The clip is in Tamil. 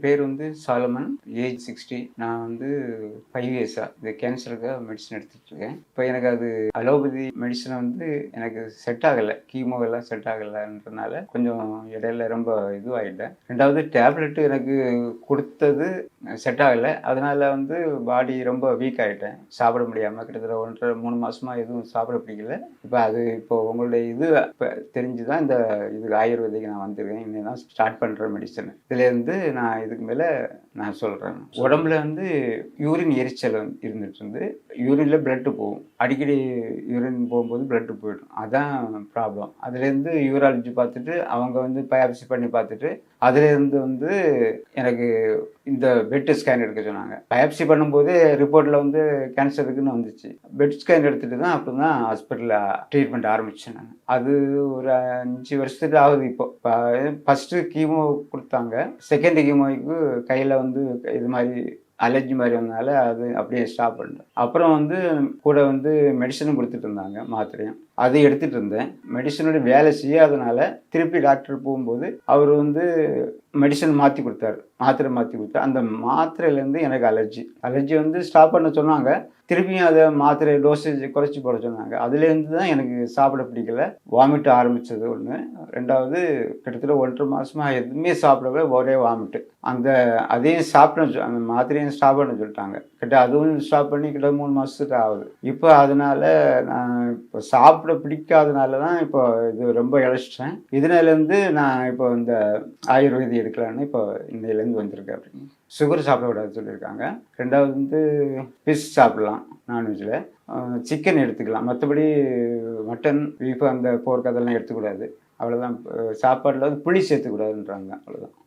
பேர் வந்து சாலமன். ஏஜ் 60. நான் வந்து 5 இயர்ஸா இந்த கேன்சருக்காக மெடிசன் எடுத்துட்டு இருக்கேன். இப்போ எனக்கு அது அலோபதி மெடிசன் வந்து எனக்கு செட் ஆகலை. கீமோ எல்லாம் செட் ஆகலைன்றனால கொஞ்சம் இடையில ரொம்ப இதுவாகிட்டேன். 2வது டேப்லெட் எனக்கு கொடுத்தது செட் ஆகலை. அதனால வந்து பாடி ரொம்ப வீக் ஆகிட்டேன். சாப்பிட முடியாமல் கிட்டத்தட்ட 1.5 3 மாசமா எதுவும் சாப்பிட பிடிக்கல. இப்போ உங்களுடைய இது இப்போ தெரிஞ்சு தான் இந்த இதுக்கு ஆயுர்வேதிக்கு நான் வந்திருக்கேன். இன்னும் தான் ஸ்டார்ட் பண்ணுற மெடிசன். இதுலேருந்து நான் இதுக்கு மேலே நான் சொல்கிறேன். உடம்புல வந்து யூரின் எரிச்சல் இருந்துட்டு இருந்து யூரின்ல பிளட்டு போகும். அடிக்கடி யூரின் போகும்போது பிளட்டு போயிடும். அதான் ப்ராப்ளம். அதுலேருந்து யூராலஜி பார்த்துட்டு அவங்க வந்து பயாப்சி பண்ணி பார்த்துட்டு அதுலேருந்து வந்து எனக்கு இந்த பெட் ஸ்கேன் எடுக்க சொன்னாங்க. பயாப்சி பண்ணும்போது ரிப்போர்ட்டில் வந்து கேன்சருக்குன்னு வந்துச்சு. பெட் ஸ்கேன் எடுத்துட்டு தான் அப்புறம் தான் ஹாஸ்பிட்டலில் ட்ரீட்மெண்ட் ஆரம்பித்தேன் நான். அது ஒரு 5 வருஷத்துக்கு ஆகுது. இப்போ ஃபஸ்ட்டு கீமோ கொடுத்தாங்க. செகண்ட் கீமோவுக்கு கையில் வந்து இது மாதிரி அலர்ஜி மாதிரி வந்தனால அது அப்படியே ஸ்டாப் பண்ணிட்டேன். அப்புறம் வந்து கூட வந்து மெடிசனும் கொடுத்துட்டு இருந்தாங்க, மாத்திரையும். அதை எடுத்துகிட்டு இருந்தேன். மெடிசனோட வேலை செய்யாதனால திருப்பி டாக்டர் போகும்போது அவர் வந்து மெடிசன் மாற்றி கொடுத்தாரு. மாத்திரை மாற்றி கொடுத்தாரு. அந்த மாத்திரையிலேருந்து எனக்கு அலர்ஜி வந்து ஸ்டாப் பண்ண சொன்னாங்க. திருப்பியும் அதை மாத்திரை டோசேஜ் குறைச்சி போட சொன்னாங்க. அதுலேருந்து தான் எனக்கு சாப்பிட பிடிக்கல. வாமிட் ஆரம்பித்தது ஒன்று. 2வது கிட்டத்தட்ட 1.5 மாதமா எதுவுமே சாப்பிடவே ஒரே வாமிட்டு. அதையும் அந்த மாத்திரையும் ஸ்டாப் பண்ண சொல்லிட்டாங்க. அதுவும் ஸ்டாப் பண்ணி கிட்ட 3 மாதத்துக்கு ஆகுது. இப்போ அதனால நான் இப்போ சாப்பிட பிடிக்காதனால தான் இப்போ இது ரொம்ப இழைச்சிட்டேன். இதனாலேருந்து நான் இப்போ இந்த ஆயுர்வேதி எடுக்கலான்னு இப்போ இன்னையிலேருந்து வந்திருக்கேன். அப்படின்னு சுகர் சாப்பிடக்கூடாது சொல்லியிருக்காங்க. 2வது வந்து ஃபிஷ் சாப்பிடலாம் நான்வெஜ்ஜில். சிக்கன் எடுத்துக்கலாம். மற்றபடி மட்டன், பீஃப், அந்த போர்க் அதெல்லாம் எடுத்துக்கூடாது. அவ்வளோதான். சாப்பாட்டில் வந்து புளி சேர்த்துக்கூடாதுன்றாங்க. அவ்வளோதான்.